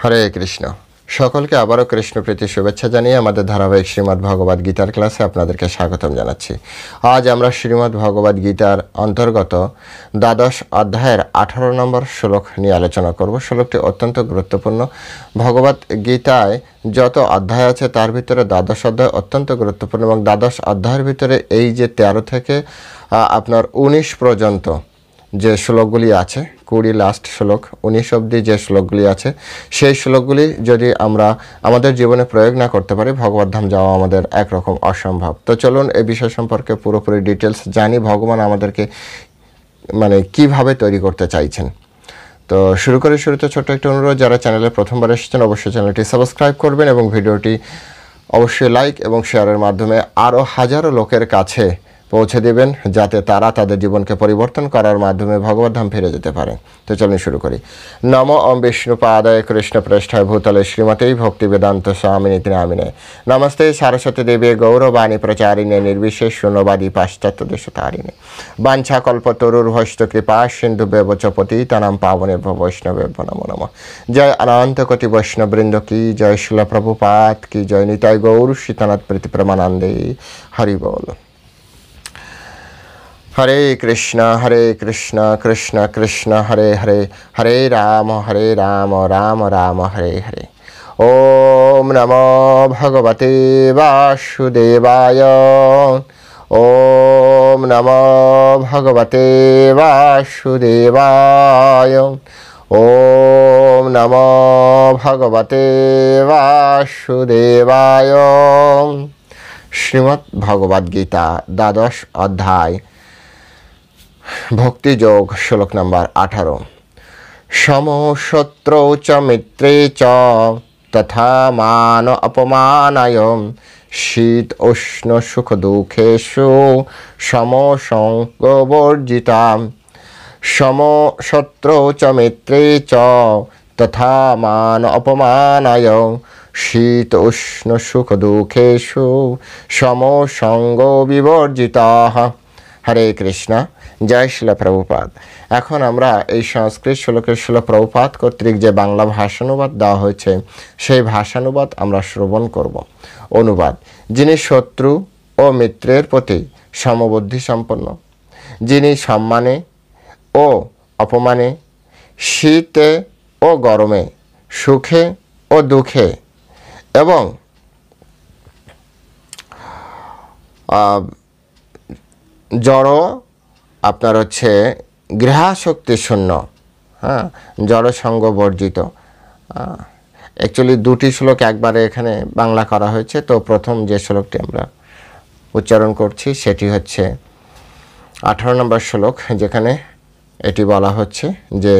হরে কৃষ্ণ। সকলকে আবারও কৃষ্ণ প্রীতি শুভেচ্ছা জানিয়ে আমাদের ধারাবাহিক শ্রীমদ্ ভগবদ গীতার ক্লাসে আপনাদেরকে স্বাগতম জানাচ্ছি। আজ আমরা শ্রীমদ্ ভগবদ গীতার অন্তর্গত দ্বাদশ অধ্যায়ের 18 নম্বর শ্লোক নিয়ে আলোচনা করব। শ্লোকটি অত্যন্ত গুরুত্বপূর্ণ। ভগবদ গীতায় যত অধ্যায় আছে তার ভিতরে দ্বাদশ অধ্যায় অত্যন্ত গুরুত্বপূর্ণ, এবং দ্বাদশ অধ্যায়ের ভিতরে এই যে 13 থেকে আপনার 19 পর্যন্ত যে শ্লোকগুলি আছে, 20 লাস্ট শ্লোক 19 অবধি যে শ্লোকগুলি আছে, সেই শ্লোকগুলি যদি আমরা আমাদের জীবনে প্রয়োগ না করতে পারি, ভগবদ্ধাম যাওয়া আমাদের একরকম অসম্ভব। তো চলুন এই বিষয় সম্পর্কে পুরোপুরি ডিটেলস জানি, ভগবান আমাদেরকে কিভাবে তৈরি করতে চাইছেন। তো শুরুতে ছোট্ট একটা অনুরোধ, যারা চ্যানেলে প্রথমবার এসেছেন অবশ্যই চ্যানেলটি সাবস্ক্রাইব করবেন এবং ভিডিওটি অবশ্যই লাইক এবং শেয়ারের মাধ্যমে আরও হাজারো লোকের কাছে পৌঁছে দেবেন, যাতে তারা তাদের জীবনকে পরিবর্তন করার মাধ্যমে ভগবদ্ধাম ফিরে যেতে পারে। তো চলুন শুরু করি। নম ওম বিষ্ণুপাদায় কৃষ্ণ পৃষ্ঠায় ভূতলে শ্রীমতেই ভক্তি বেদান্ত স্বামিনীতি নামিনে নমস্তে সারস্বতী দেবী গৌরবাণী প্রচারিণে নির্বিশেষ শূন্যবাদী পাশ্চাত্য দেশতারিণে বাঞ্ছা কল্পতরুর্ভষ্ট কৃপা সিন্ধু বেবচ পতিতানাং পাবনে বৈষ্ণবে নমো নমঃ। জয় অনন্ত কোটি বৈষ্ণববৃন্দ কি জয়, শিল প্রভুপাদ কি জয়, নিতাই গৌর সীতানাথ প্রীতি প্রমানন্দে। হরি বল। হরে কৃষ্ণ কৃষ্ণ কৃষ্ণ হরে হরে, হরে রাম রাম রাম হরে হরে। ওম নমো ভগবতে বাসুদেবায়। ওম নমো ভগবতে বাসুদেবায়। ওম নমো ভগবতে বাসুদেবায়। শ্রীমদ্ ভগবদ গীতা দ্বাদশ অধ্যায় ভক্তিযোগ, শ্লোক নম্বর 18। সমশত্রৌ চ মিত্রে চ তথা মান অপমানায় শীত উষ্ণ সুখ দুঃখেষু সমসঙ্গবর্জিতা। সমশত্রৌ চ মিত্রে চ তথা মান অপমানায় শীত উষ্ণ সুখ দুঃখেষু সমসঙ্গ বিবর্জিতা। হরে কৃষ্ণ। জয় শিল প্রভুপাদ। এখন আমরা এই সংস্কৃত শ্লোকের শিল প্রভুপাদ কর্তৃক যে বাংলা ভাষানুবাদ দেওয়া হয়েছে, সেই ভাষানুবাদ আমরা শ্রবণ করব। অনুবাদ: যিনি শত্রু ও মিত্রের প্রতি সমবুদ্ধি সম্পন্ন, যিনি সম্মানে ও অপমানে, শীতে ও গরমে, সুখে ও দুঃখে এবং জড় আপনার গৃহাসক্তি শূন্য, জড়সঙ্গ বর্জিত। অ্যাকচুয়ালি দুটি শ্লোক একবারে এখানে বাংলা করা হয়েছে। তো প্রথম যে শ্লোকটি আমরা উচ্চারণ করছি সেটি হচ্ছে 18 নম্বর শ্লোক, যেখানে এটি বলা হচ্ছে যে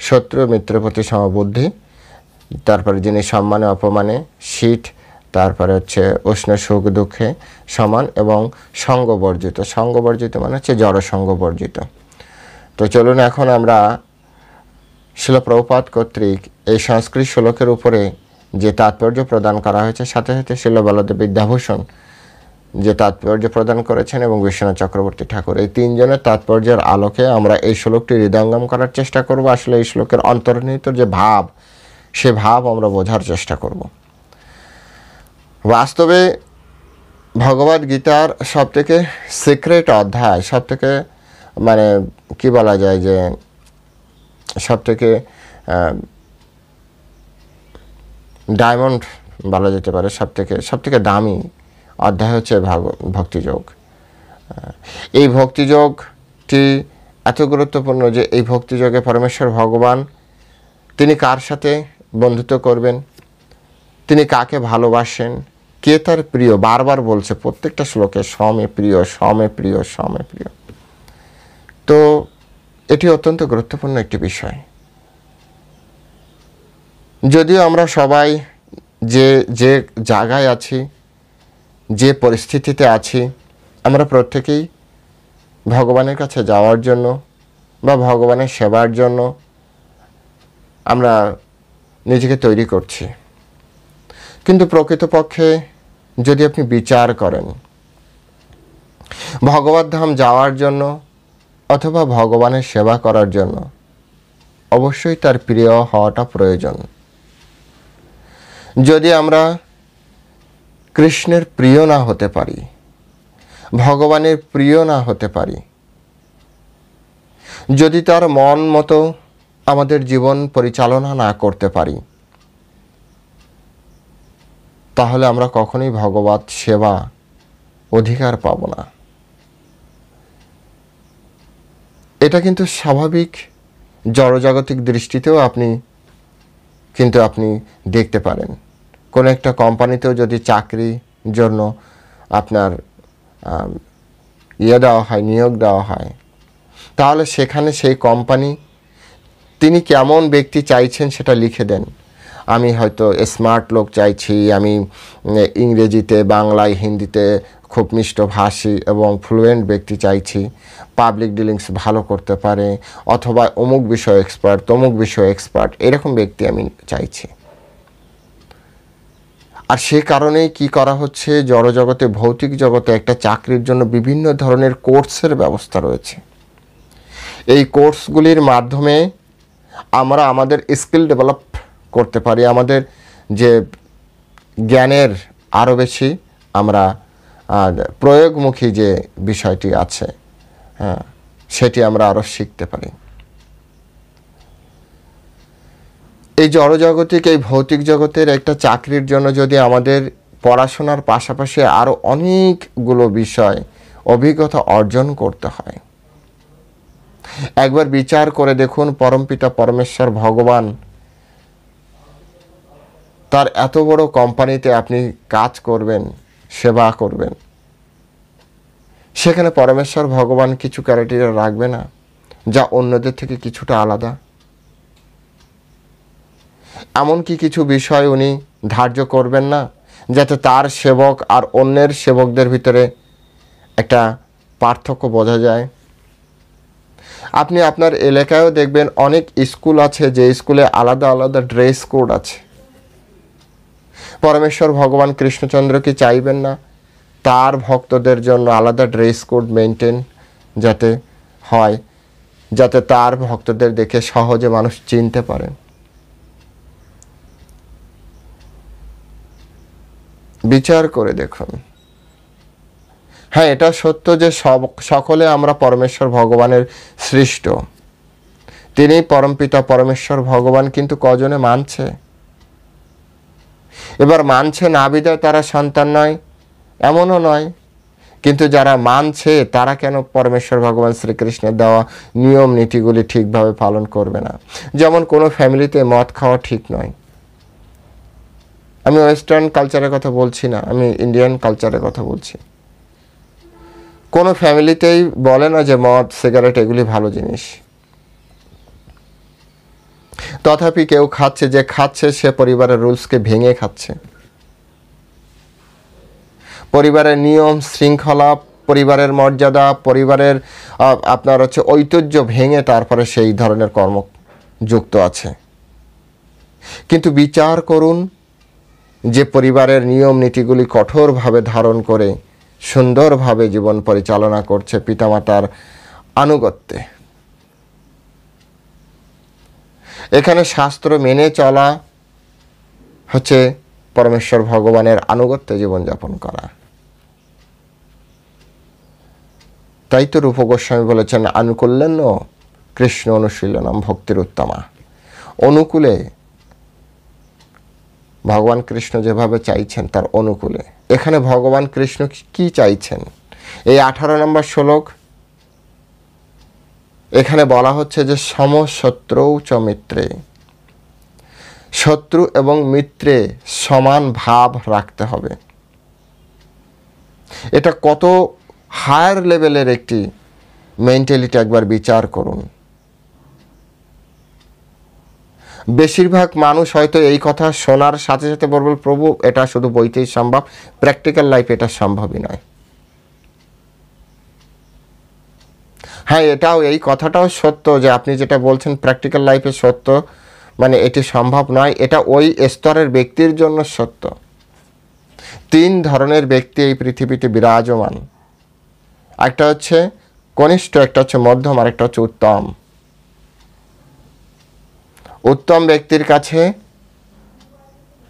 শত্রু মিত্রের প্রতি সমবুদ্ধি, তারপরে যিনি সম্মানে অপমানে, শীত, তারপরে উষ্ণ সুখ দুঃখে সমান এবং সঙ্গবর্জিত। সঙ্গবর্জিত মানে জড়সঙ্গবর্জিত। তো চলুন এখন আমরা শিল প্রভুপাদ কর্তৃক এই সংস্কৃত শ্লোকের উপরে যে তাৎপর্য প্রদান করা হয়েছে, সাথে সাথে শিল বলদেব বিদ্যাভূষণ যে তাৎপর্য প্রদান করেছেন এবং বিশ্বনাথ চক্রবর্তী ঠাকুর, এই তিনজনের তাৎপর্যের আলোকে আমরা এই শ্লোকটি হৃদয়ঙ্গম করার চেষ্টা করব। আসলে এই শ্লোকের অন্তর্নিহিত যে ভাব, সে ভাব আমরা বোঝার চেষ্টা করব। বাস্তবে ভগবদ গীতার সবথেকে সিক্রেট অধ্যায়, সবথেকে কি বলা যায় যে সবথেকে ডায়মন্ড বলা যেতে পারে, সবথেকে দামি অধ্যায় হচ্ছে ভক্তিযোগ। এই ভক্তিযোগটি এত গুরুত্বপূর্ণ যে এই ভক্তিযোগে পরমেশ্বর ভগবান তিনি কার সাথে বন্ধুত্ব করবেন, তিনি কাকে ভালোবাসেন, কে তার প্রিয়, বারবার বলছে প্রত্যেকটা শ্লোকে সমে প্রিয়, সমে প্রিয়, সমে প্রিয়। তো এটি অত্যন্ত গুরুত্বপূর্ণ একটি বিষয়। যদিও আমরা সবাই যে জায়গায় আছি, যে পরিস্থিতিতে আছি, আমরা প্রত্যেকেই ভগবানের কাছে যাওয়ার জন্য বা ভগবানের সেবার জন্য আমরা নিজেকে তৈরি করছি। কিন্তু প্রকৃতপক্ষে যদি আপনি বিচার করেন, ভগবদ্ধাম যাওয়ার জন্য অথবা ভগবানের সেবা করার জন্য অবশ্যই তার প্রিয় হওয়াটা প্রয়োজন। যদি আমরা কৃষ্ণের প্রিয় না হতে পারি, ভগবানের প্রিয় না হতে পারি, যদি তার মন মতো আমাদের জীবন পরিচালনা না করতে পারি, তাহলে আমরা কখনোই ভগবত সেবা অধিকার পাব না। এটা কিন্তু স্বাভাবিক জড়জাগতিক দৃষ্টিতেও আপনি দেখতে পারেন। কোনো একটা কোম্পানিতেও যদি চাকরির জন্য আপনার দেওয়া হয়, নিয়োগ দেওয়া হয়, তাহলে সেখানে সেই কোম্পানি তিনি কেমন ব্যক্তি চাইছেন সেটা লিখে দেন। আমি হয়তো স্মার্ট লোক চাইছি, আমি ইংরেজিতে, বাংলায়, হিন্দিতে খুব মিষ্টভাষী এবং ফ্লুয়েন্ট ব্যক্তি চাইছি, পাবলিক ডিলিংস ভালো করতে পারে, অথবা অমুক বিষয় এক্সপার্ট, তমুক বিষয় এক্সপার্ট, এরকম ব্যক্তি আমি চাইছি। আর সে কারণেই কি করা হচ্ছে, জড়জগতে, ভৌতিক জগতে একটা চাকরির জন্য বিভিন্ন ধরনের কোর্সের ব্যবস্থা রয়েছে। এই কোর্সগুলির মাধ্যমে আমরা আমাদের স্কিল ডেভেলপ করতে পারি, আমাদের যে জ্ঞানের আরও বেশি আমরা প্রয়োগমুখী যে বিষয়টি আছে, হ্যাঁ, সেটি আমরা আরও শিখতে পারি। এই জড়জাগতিক, এই ভৌতিক জগতের একটা চাকরির জন্য যদি আমাদের পড়াশোনার পাশাপাশি আরও অনেকগুলো বিষয় অভিজ্ঞতা অর্জন করতে হয়, একবার বিচার করে দেখুন, পরমপিতা পরমেশ্বর ভগবান তার এত বড় কোম্পানিতে আপনি কাজ করবেন, সেবা করবেন, সেখানে পরমেশ্বর ভগবান কিছু ক্রাইটেরিয়া রাখবে না যা অন্যদের থেকে কিছুটা আলাদা? এমনকি কিছু বিষয় উনি ধার্য করবেন না যাতে তার সেবক আর অন্যের সেবকদের ভিতরে একটা পার্থক্য বোঝা যায়? আপনি আপনার এলাকায়ও দেখবেন অনেক স্কুল আছে যে স্কুলে আলাদা আলাদা ড্রেস কোড আছে। পরমেশ্বর ভগবান কৃষ্ণচন্দ্র কি চাইবেন না তার ভক্তদের জন্য আলাদা ড্রেস কোড মেনটেন যাতে হয়, যাতে তার ভক্তদের দেখে সহজে মানুষ চিনতে পারে? বিচার করে দেখুন। হ্যাঁ, এটা সত্য যে সকলে আমরা পরমেশ্বর ভগবানের সৃষ্ট, তিনি পরমপিতা পরমেশ্বর ভগবান, কিন্তু কজনে মানছে? এবার মানছে না বিধায় তারা সন্তান নয় এমনও নয়, কিন্তু যারা মানছে তারা কেন পরমেশ্বর ভগবান শ্রীকৃষ্ণের দেওয়া নিয়ম নীতিগুলি ঠিকভাবে পালন করবে না? যেমন কোনো ফ্যামিলিতে মদ খাওয়া ঠিক নয়। আমি ওয়েস্টার্ন কালচারের কথা বলছি না, আমি ইন্ডিয়ান কালচারের কথা বলছি। কোনো ফ্যামিলিতেই বলে না যে মদ, সিগারেট এগুলি ভালো জিনিস। তথাপি কেউ খাচ্ছে, যে খাচ্ছে সে পরিবারের রুলসকে ভেঙে খাচ্ছে। পরিবারের নিয়ম শৃঙ্খলা, পরিবারের মর্যাদা, পরিবারের আপনার ঐতিহ্য ভেঙে তারপরে সেই ধরনের কর্ম যুক্ত আছে। কিন্তু বিচার করুন যে পরিবারের নিয়ম নীতিগুলি কঠোরভাবে ধারণ করে সুন্দরভাবে জীবন পরিচালনা করছে পিতামাতার আনুগত্যে। এখানে শাস্ত্র মেনে চলা হচ্ছে পরমেশ্বর ভগবানের আনুগত্যে জীবনযাপন করা। তাই তো রূপ গোস্বামী বলেছেন, আনুকূল্যেন কৃষ্ণ অনুশীলনম ভক্তির উত্তমা। অনুকূলে ভগবান কৃষ্ণ যেভাবে চাইছেন তার অনুকূলে। এখানে ভগবান কৃষ্ণ কি চাইছেন? এই 18 নম্বর শ্লোক, এখানে বলা হচ্ছে যে সমশত্রৌ চ মিত্রে, শত্রু এবং মিত্রে সমান ভাব রাখতে হবে। এটা কত হায়ার লেভেলের একটি মেন্টালিটি, একবার বিচার করুন। বেশিরভাগ মানুষ হয়তো এই কথা শোনার সাথে সাথে বলবে, প্রভু এটা শুধু বইতেই সম্ভব, প্র্যাকটিক্যাল লাইফ এটা সম্ভবই নয়। হ্যাঁ, এটাও, এই কথাটাও সত্য যে আপনি যেটা বলছেন প্র্যাকটিক্যাল লাইফে সত্য, মানে এটি সম্ভব নয়, এটা ওই স্তরের ব্যক্তির জন্য সত্য। 3 ধরনের ব্যক্তি এই পৃথিবীতে বিরাজমান। একটা হচ্ছে কনিষ্ঠ, একটা হচ্ছে মধ্যম, আর একটা হচ্ছে উত্তম। উত্তম ব্যক্তির কাছে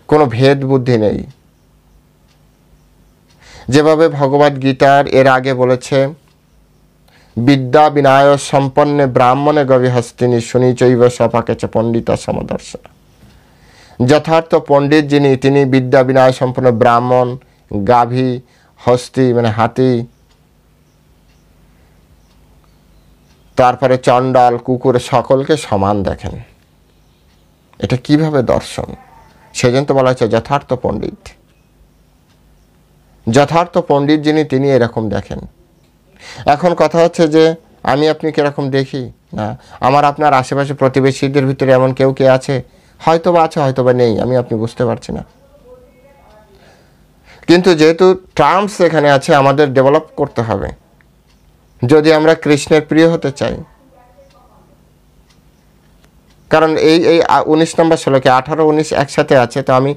কোনো ভেদ বুদ্ধি নেই। যেভাবে ভগবদ গীতার এর আগে বলেছে, বিদ্যা বিনয় সম্পন্নে ব্রাহ্মণে গভীহস্তিনী শুনিচৈব সপাকেচ পণ্ডিতা সমদর্শ। যথার্থ পণ্ডিত যিনি, তিনি বিদ্যা বিনয় সম্পন্ন ব্রাহ্মণ, গাভী, হস্তি মানে হাতি, তারপরে চণ্ডাল, কুকুর, সকলকে সমান দেখেন। এটা কিভাবে দর্শন? সেজন্য তো বলা হচ্ছে যথার্থ পণ্ডিত। যথার্থ পণ্ডিত যিনি, তিনি এরকম দেখেন। এখন কথা হচ্ছে যে আমি আপনি কিরকম দেখি না, আমার আপনার আশেপাশে প্রতিবেশীদের ভিতরে এমন কেউ কে আছে? হয়তো বা আছে, হয়তো বা নেই, আমি আপনি বুঝতে পারছি না। কিন্তু যেহেতু টার্মস এখানে আছে, আমাদের ডেভেলপ করতে হবে যদি আমরা কৃষ্ণের প্রিয় হতে চাই। কারণ এই 19 নম্বর শ্লোকে 18, 19 একসাথে আছে। তো আমি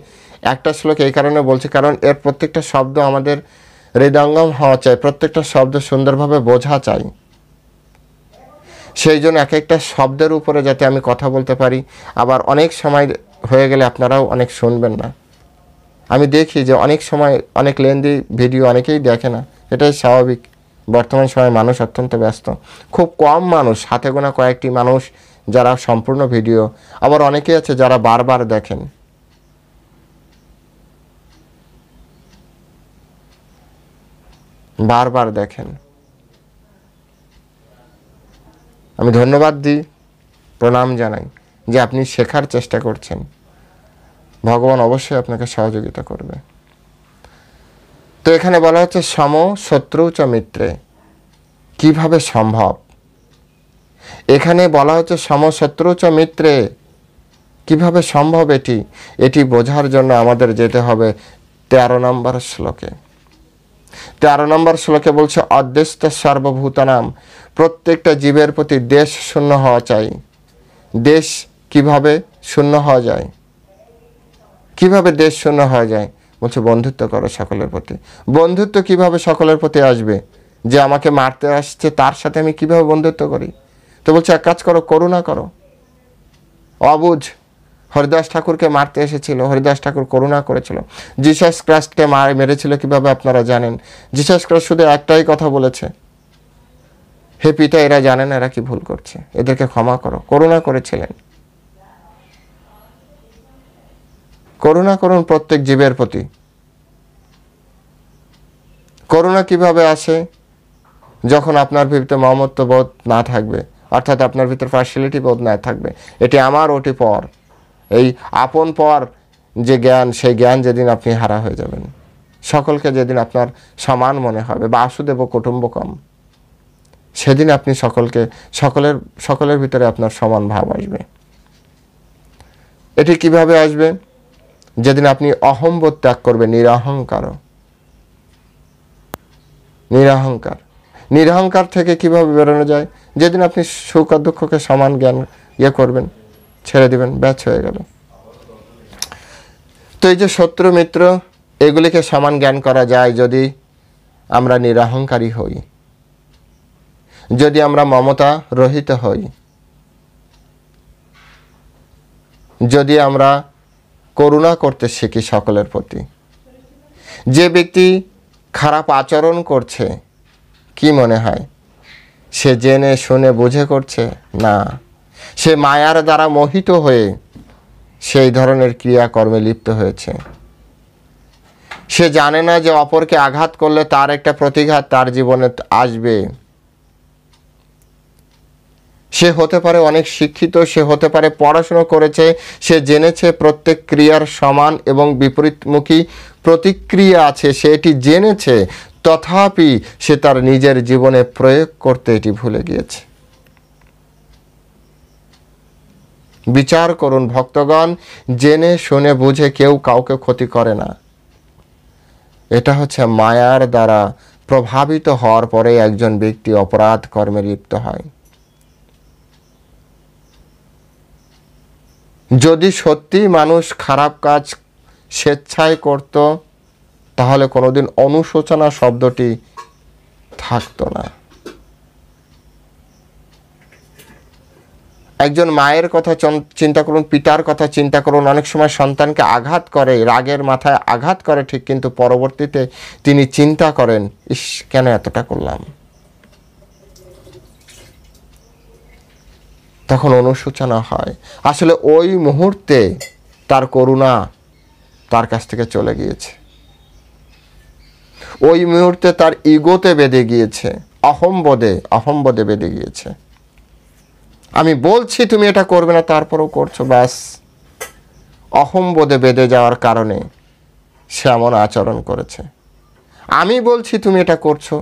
একটা শ্লোক এই কারণে বলছি, কারণ এর প্রত্যেকটা শব্দ আমাদের হৃদয়ঙ্গম হওয়া চাই, প্রত্যেকটা শব্দ সুন্দরভাবে বোঝা চাই। সেই জন্য এক একটা শব্দের উপরে যাতে আমি কথা বলতে পারি। আবার অনেক সময় হয়ে গেলে আপনারাও অনেক শুনবেন না। আমি দেখি যে অনেক সময় অনেক লেন্দি ভিডিও অনেকেই দেখে না, এটাই স্বাভাবিক। বর্তমান সময়ে মানুষ অত্যন্ত ব্যস্ত, খুব কম মানুষ, হাতে গোনা কয়েকটি মানুষ যারা সম্পূর্ণ ভিডিও, আবার অনেকেই আছে যারা বারবার দেখেন। বারবার দেখেন। আমি ধন্যবাদ দিই, প্রণাম জানাই যে আপনি শেখার চেষ্টা করছেন। ভগবান অবশ্যই আপনাকে সহযোগিতা করবে। তো এখানে বলা হচ্ছে সম শত্রু চ মিত্রে। কিভাবে সম্ভব? এখানে বলা হচ্ছে সম শত্রু চ মিত্রে, কিভাবে সম্ভব এটি বোঝার জন্য আমাদের যেতে হবে 13 নম্বর শ্লোকে। 13 নম্বর শ্লোকে বলছে অদ্দেষ্ট সর্বভূতানাম, প্রত্যেকটা জীবের প্রতি দেশ শূন্য হওয়া চাই। দেশ কিভাবে শূন্য হওয়া যায়? কিভাবে দেশ শূন্য হওয়া যায়? বলছে বন্ধুত্ব করো সকলের প্রতি। বন্ধুত্ব কিভাবে সকলের প্রতি আসবে? যে আমাকে মারতে আসছে তার সাথে আমি কিভাবে বন্ধুত্ব করি? তো বলছে এক কাজ করো, করুণা করো। অবুঝ হরিদাস ঠাকুরকে মারতে এসেছিল, হরিদাস ঠাকুর করুণা করেছিল। জিসাস ক্রাইস্টকে মেরেছিল কিভাবে আপনারা জানেন? জিসাস ক্রাইস্ট শুধু একটাই কথা বলেছে, হে পিতা, এরা জানেন এরা কি ভুল করছে, এদেরকে ক্ষমা করো। করুণা করেছিলেন। করুণা করুন প্রত্যেক জীবের প্রতি। করুণা কিভাবে আসে? যখন আপনার ভিতরে মমত্ব বোধ না থাকবে, অর্থাৎ আপনার ভিতরে পার্সিয়ালিটি বোধ না থাকবে। এটি আমার, ওটি পর, এই আপন পর যে জ্ঞান, সেই জ্ঞান যেদিন আপনি হারা হয়ে যাবেন, সকলকে যেদিন আপনার সমান মনে হবে, বাসুদেব কুটুম্বকম, সেদিন আপনি সকলের ভিতরে আপনার সমান ভাব আসবে। এটি কিভাবে আসবে? যেদিন আপনি অহম্বোধ ত্যাগ করবে, নিরহংকার। নিরহংকার থেকে কিভাবে বেরোনো যায়? যেদিন আপনি সুখ আর দুঃখকে সমান জ্ঞান করবেন, ছেড়ে দিবেন, ব্যাচ হয়ে গেল। তো এই যে শত্রু মিত্র, এগুলিকে সমান জ্ঞান করা যায় যদি আমরা নিরহংকারী হই, যদি আমরা মমতা রহিত হই, যদি আমরা করুণা করতে শিখি সকলের প্রতি। যে ব্যক্তি খারাপ আচরণ করছে, কি মনে হয় সে জেনে শুনে বুঝে করছে? না, সে মায়ার দ্বারা মোহিত হয়ে সেই ধরনের ক্রিয়াকর্মে লিপ্ত হয়েছে। সে জানে না যে অপরকে আঘাত করলে তার একটা প্রতিঘাত তার জীবনে আসবে। সে হতে পারে অনেক শিক্ষিত, সে হতে পারে পড়াশোনা করেছে, সে জেনেছে প্রত্যেক ক্রিয়ার সমান এবং বিপরীতমুখী প্রতিক্রিয়া আছে, সে এটি জেনেছে, তথাপি সে তার নিজের জীবনে প্রয়োগ করতে এটি ভুলে গিয়েছে। বিচার করুন ভক্তগণ, জেনে শুনে বুঝে কেউ কাউকে ক্ষতি করে না। এটা হচ্ছে মায়ার দ্বারা প্রভাবিত হওয়ার পরে একজন ব্যক্তি অপরাধ কর্মে লিপ্ত হয়। যদি সত্যি মানুষ খারাপ কাজ স্বেচ্ছায় করত, তাহলে কোনোদিন অনুশোচনা শব্দটি থাকতো না। একজন মায়ের কথা চিন্তা করুন, পিতার কথা চিন্তা করুন। অনেক সময় সন্তানকে আঘাত করে, রাগের মাথায় আঘাত করে ঠিক, কিন্তু পরবর্তীতে তিনি চিন্তা করেন, ইস কেন এতটা করলাম। তখন অনুশোচনা হয়। আসলে ওই মুহূর্তে তার করুণা তার কাছ থেকে চলে গিয়েছে, ওই মুহূর্তে তার ইগোতে বেঁধে গিয়েছে, অহম্বোধে বেঁধে গিয়েছে। আমি বলছি তুমি এটা করবে না, তারপরেও করছো, ব্যাস। অহম্বোধে বেঁধে যাওয়ার কারণে সে এমন আচরণ করেছে। আমি বলছি তুমি এটা করছো,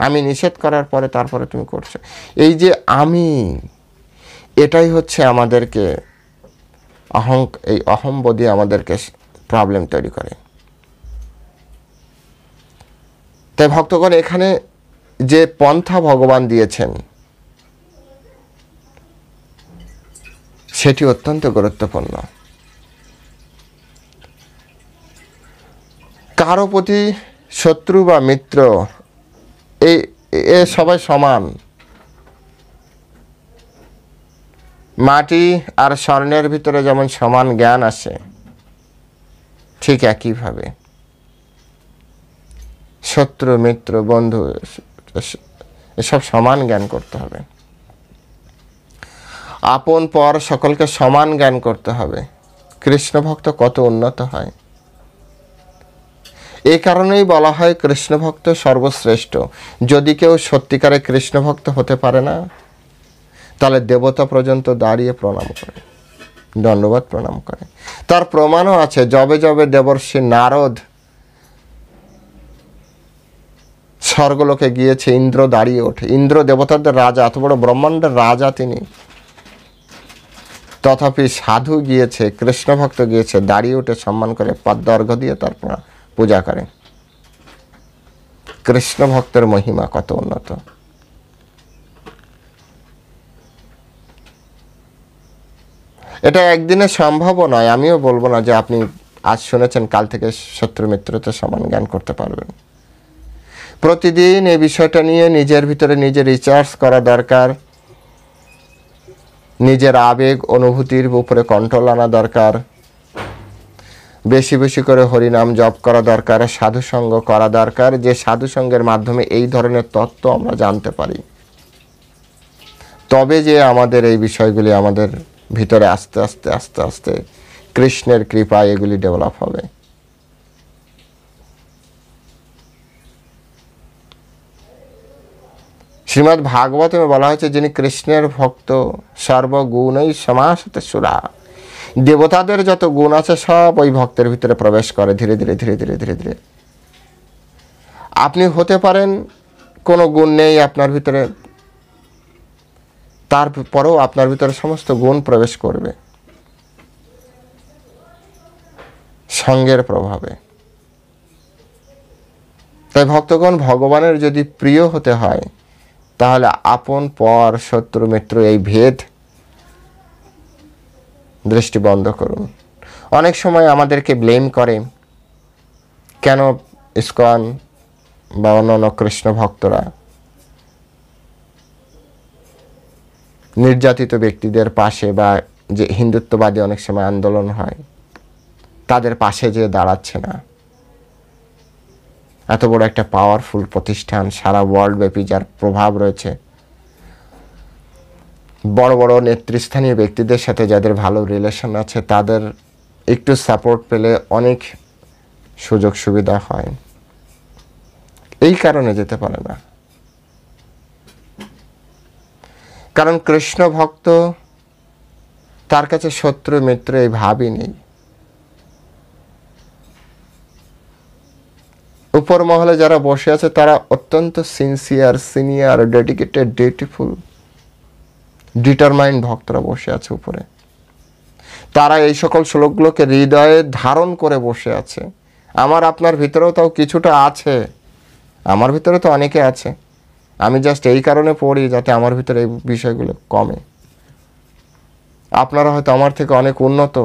আমি নিষেধ করার পরে তারপরে তুমি করছো। এই যে আমি, এটাই হচ্ছে আমাদেরকে এই অহম্বোধই আমাদেরকে প্রবলেম তৈরি করে। তাই ভক্তগণ, এখানে যে পন্থা ভগবান দিয়েছেন সেটি অত্যন্ত গুরুত্বপূর্ণ। কারো প্রতি শত্রু বা মিত্র এ সবাই সমান। মাটি আর স্বর্ণের ভিতরে যেমন সমান জ্ঞান আসে, ঠিক একইভাবে শত্রু মিত্র বন্ধু এসব সমান জ্ঞান করতে হবে। আপন পর সকলকে সমান জ্ঞান করতে হবে। কৃষ্ণ ভক্ত কত উন্নত হয়। এই কারণেই বলা হয় কৃষ্ণ ভক্ত সর্বশ্রেষ্ঠ। যদি কেউ সত্যিকারে কৃষ্ণ ভক্ত হতে পারে না, তাহলে দেবতা পর্যন্ত দাঁড়িয়ে প্রণাম করে, দণ্ডবাদ প্রণাম করে। তার প্রমাণও আছে। যবে যবে দেবর্ষি নারদ স্বর্গলোকে গিয়েছে, ইন্দ্র দাঁড়িয়ে ওঠে। ইন্দ্র দেবতাদের রাজা, এত বড় ব্রহ্মাণ্ডের রাজা তিনি। তথাপি সাধু গিয়েছে, কৃষ্ণ ভক্ত গিয়েছে, দাঁড়িয়ে উঠে সম্মান করে পদ্মার্ঘ্য দিয়ে তার পূজা করে। কৃষ্ণ ভক্তের মহিমা কত উন্নত। এটা একদিনে সম্ভবও নয়। আমিও বলবো না যে আপনি আজ শুনেছেন কাল থেকে শত্রু মিত্রতে সমান জ্ঞান করতে পারবেন। প্রতিদিন এই বিষয়টা নিয়ে নিজের ভিতরে নিজে রিসার্চ করা দরকার। নিজের আবেগ অনুভূতির উপরে কন্ট্রোল আনা দরকার। বেশি বেশি করে হরিনাম জপ করা দরকার, সাধুসঙ্গ করা দরকার, যে সাধুসঙ্গের মাধ্যমে এই ধরনের তত্ত্ব আমরা জানতে পারি। তবে যে আমাদের এই বিষয়গুলি আমাদের ভিতরে আস্তে আস্তে আস্তে আস্তে কৃষ্ণের কৃপায় এগুলি ডেভেলপ হবে। শ্রীমদ্ ভাগবতে বলা হয়েছে, যিনি কৃষ্ণের ভক্ত সর্বগুণই সমাসতে সুরা। দেবতাদের যত গুণ আছে সব ওই ভক্তের ভিতরে প্রবেশ করে ধীরে ধীরে ধীরে ধীরে ধীরে ধীরে। আপনি হতে পারেন কোনো গুণ নেই আপনার ভিতরে, তারপরেও আপনার ভিতরে সমস্ত গুণ প্রবেশ করবে সঙ্গের প্রভাবে। তাই ভক্তগণ, ভগবানের যদি প্রিয় হতে হয় তাহলে আপন পর শত্রু মিত্র এই ভেদ দৃষ্টি বন্ধ করুন। অনেক সময় আমাদেরকে ব্লেম করে, কেন ইসকন বা অন্যান্য কৃষ্ণ ভক্তরা নির্যাতিত ব্যক্তিদের পাশে, বা যে হিন্দুত্ববাদী অনেক সময় আন্দোলন হয় তাদের পাশে যে দাঁড়াচ্ছে না। এত বড় একটা পাওয়ারফুল প্রতিষ্ঠান, সারা ওয়ার্ল্ড ব্যাপী যার প্রভাব রয়েছে, বড় বড় নেতৃস্থানীয় ব্যক্তিদের সাথে যাদের ভালো রিলেশন আছে, তাদের একটু সাপোর্ট পেলে অনেক সুযোগ সুবিধা হয়। এই কারণে যেতে পারে না। কারণ কৃষ্ণ ভক্ত, তার কাছে শত্রু মিত্র এই ভাবই নেই। উপর মহলে যারা বসে আছে তারা অত্যন্ত sincere, senior, dedicated, dutiful, determined ভক্তরা বসে আছে উপরে। তারা এই সকল শ্লোকগুলোকে হৃদয়ে ধারণ করে বসে আছে। আমার আপনার ভিতরেও তাও কিছুটা আছে, আমার ভিতরে তো অনেকে আছে। আমি জাস্ট এই কারণে পড়ি যাতে আমার ভিতরে এই বিষয়গুলো কমে। আপনারা হয়তো আমার থেকে অনেক উন্নত,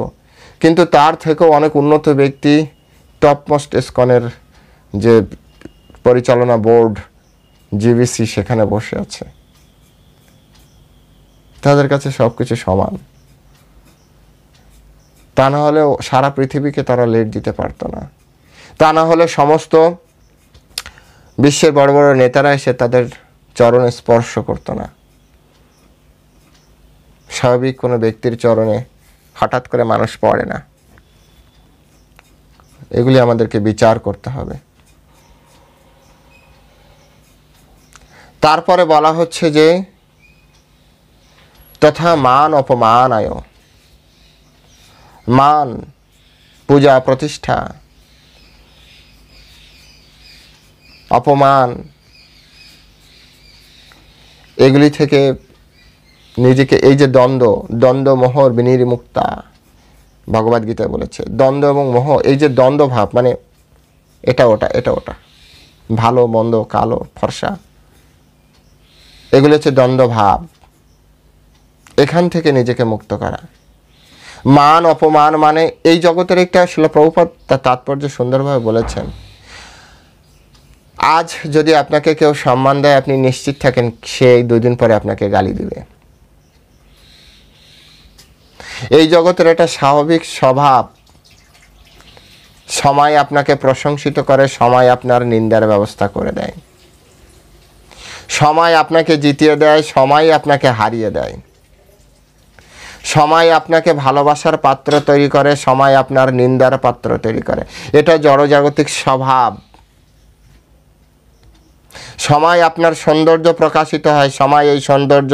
কিন্তু তার থেকেও অনেক উন্নত ব্যক্তি টপমোস্ট ইসকনের যে পরিচালনা বোর্ড, জিবিসি, সেখানে বসে আছে। তাদের কাছে সবকিছু সমান। তা না হলে সারা পৃথিবীকে তারা লিড দিতে পারতো না। তা না হলে সমস্ত বিশ্বের বড় বড় নেতারা এসে তাদের চরণে স্পর্শ করতো না। স্বাভাবিক কোনো ব্যক্তির চরণে হঠাৎ করে মানুষ পড়ে না। এগুলি আমাদেরকে বিচার করতে হবে। তারপরে বলা হচ্ছে যে তথা মান অপমানায়, মান, পূজা প্রতিষ্ঠা, অপমান, এগুলি থেকে নিজেকে, এই যে দ্বন্দ্ব মোহর বিনির্মুক্তা, ভগবদ গীতায় বলেছে দ্বন্দ্ব এবং মোহ, এই যে দ্বন্দ্ব ভাব, মানে এটা ওটা এটা ওটা, ভালো মন্দ, কালো ফর্সা, এগুলো হচ্ছে দ্বন্দ্ব ভাব। এখান থেকে নিজেকে মুক্ত করা। মান অপমান মানে এই জগতের একটা, শিল প্রভুপাদ তার তাৎপর্য সুন্দরভাবে বলেছেন, আজ যদি আপনাকে কেউ সম্মান দেয় আপনি নিশ্চিত থাকেন সে 2 দিন পরে আপনাকে গালি দিবে। এই জগতের একটা স্বাভাবিক স্বভাব। সময় আপনাকে প্রশংসিত করে, সময় আপনার নিন্দার ব্যবস্থা করে দেয়, সময় আপনাকে জিতিয়ে দেয়, সময় আপনাকে হারিয়ে দেয়, সময় আপনাকে ভালোবাসার পাত্র তৈরি করে, সময় আপনার নিন্দার পাত্র তৈরি করে। এটা জড়জাগতিক স্বভাব। সময় আপনার সৌন্দর্য প্রকাশিত হয়, সময় এই সৌন্দর্য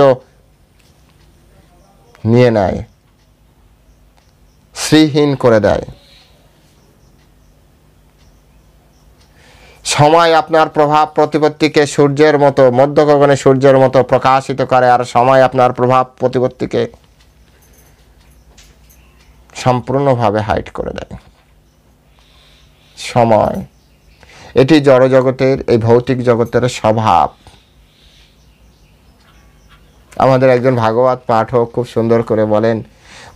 নিয়ে নেয়, শ্রীহীন করে দেয়। সময় আপনার প্রভাব প্রতিপত্তিকে সূর্যের মতো, মধ্য গগনে সূর্যের মতো প্রকাশিত করে, আর সময় আপনার প্রভাব প্রতিপত্তিকে সম্পূর্ণভাবে হাইড করে দেয়। সময়, এটি জড়জগতের, এই ভৌতিক জগতের স্বভাব। আমাদের একজন ভাগবত পাঠক খুব সুন্দর করে বলেন,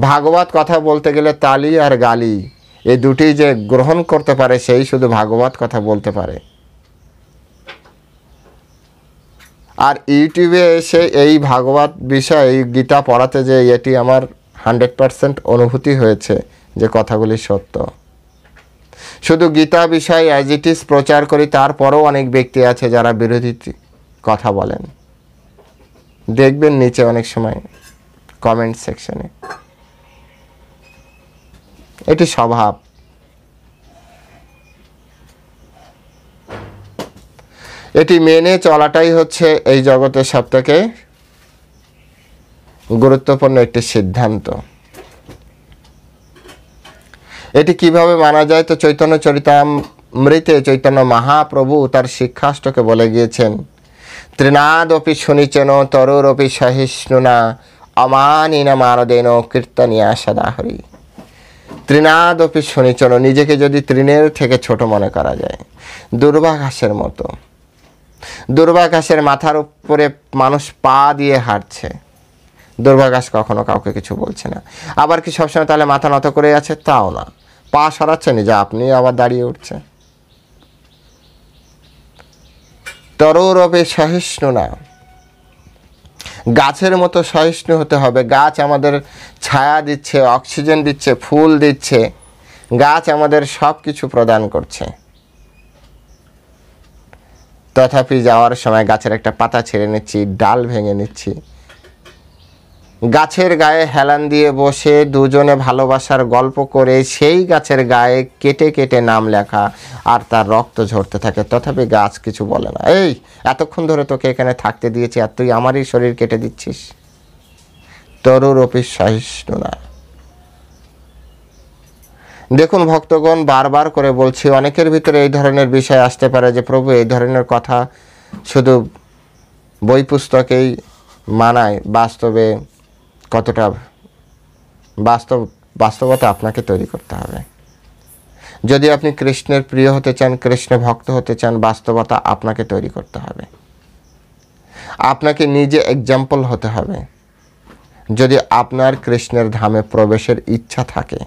ভাগবত কথা বলতে গেলে তালি আর গালি এই দুটি যে গ্রহণ করতে পারে সেই শুধু ভাগবত কথা বলতে পারে। আর ইউটিউবে এসে এই ভাগবত বিষয়, এই গীতা পড়াতে যে এটি আমার 100% অনুভূতি হয়েছে যে কথাগুলি সত্য। শুধু গীতা বিষয় অ্যাজ ইট ইজ প্রচার করি, তারপরও অনেক ব্যক্তি আছে যারা বিরোধী কথা বলেন। দেখবেন নিচে অনেক সময় কমেন্ট সেকশনে। এটি স্বভাব। এটি মেনে চলাটাই হচ্ছে এই জগতের সবথেকে গুরুত্বপূর্ণ একটি সিদ্ধান্ত। এটি কিভাবে মানা যায়? তো চৈতন্য চরিতামৃতে চৈতন্য মহাপ্রভু তার শিক্ষাষ্টকে বলে গিয়েছেন, ত্রিনাদপি শুনিচেন তরুরপি সহিষ্ণুনা অমানিনা মারদেন কীর্তনিয়া সদাহরি। ত্রিনাদপি শুনিচেন, নিজেকে যদি তৃণের থেকে ছোট মনে করা যায়, দুর্বা ঘাসের মতো। দুর্বা ঘাসের মাথার উপরে মানুষ পা দিয়ে হাঁটছে, দুর্বা ঘাস কখনো কাউকে কিছু বলছে না। আবার কি সবসময় তাহলে মাথা নত করে আছে? তাও না, পা সরাচ্ছে নিজে, আপনি আবার দাঁড়িয়ে উঠছে। তরুরপি সহিষ্ণু না, গাছের মতো সহিষ্ণু হতে হবে। গাছ আমাদের ছায়া দিচ্ছে, অক্সিজেন দিচ্ছে, ফুল দিচ্ছে, গাছ আমাদের সব কিছু প্রদান করছে। তথাপি যাওয়ার সময় গাছের একটা পাতা ছেড়ে নিচ্ছি, ডাল ভেঙে নিচ্ছি, গাছের গায়ে হেলান দিয়ে বসে দুজনে ভালোবাসার গল্প করে সেই গাছের গায়ে কেটে কেটে নাম লেখা, আর তার রক্ত ঝরতে থাকে, তথাপি গাছ কিছু বলে না। এই এতক্ষণ ধরে তোকে এখানে থাকতে দিয়েছি আর তুই আমারই শরীর কেটে দিচ্ছিস। তরুরপি সহিষ্ণু না। দেখুন ভক্তগণ, বারবার করে বলছি, অনেকের ভিতরে এই ধরনের বিষয় আসতে পারে যে প্রভু এই ধরনের কথা শুধু বই পুস্তকেই মানায়, বাস্তবে কতটা বাস্তবতা আপনাকে তৈরি করতে হবে। যদি আপনি কৃষ্ণের প্রিয় হতে চান, কৃষ্ণ ভক্ত হতে চান, বাস্তবতা আপনাকে তৈরি করতে হবে। আপনাকে নিজে এক্সাম্পল হতে হবে যদি আপনার কৃষ্ণের ধামে প্রবেশের ইচ্ছা থাকে।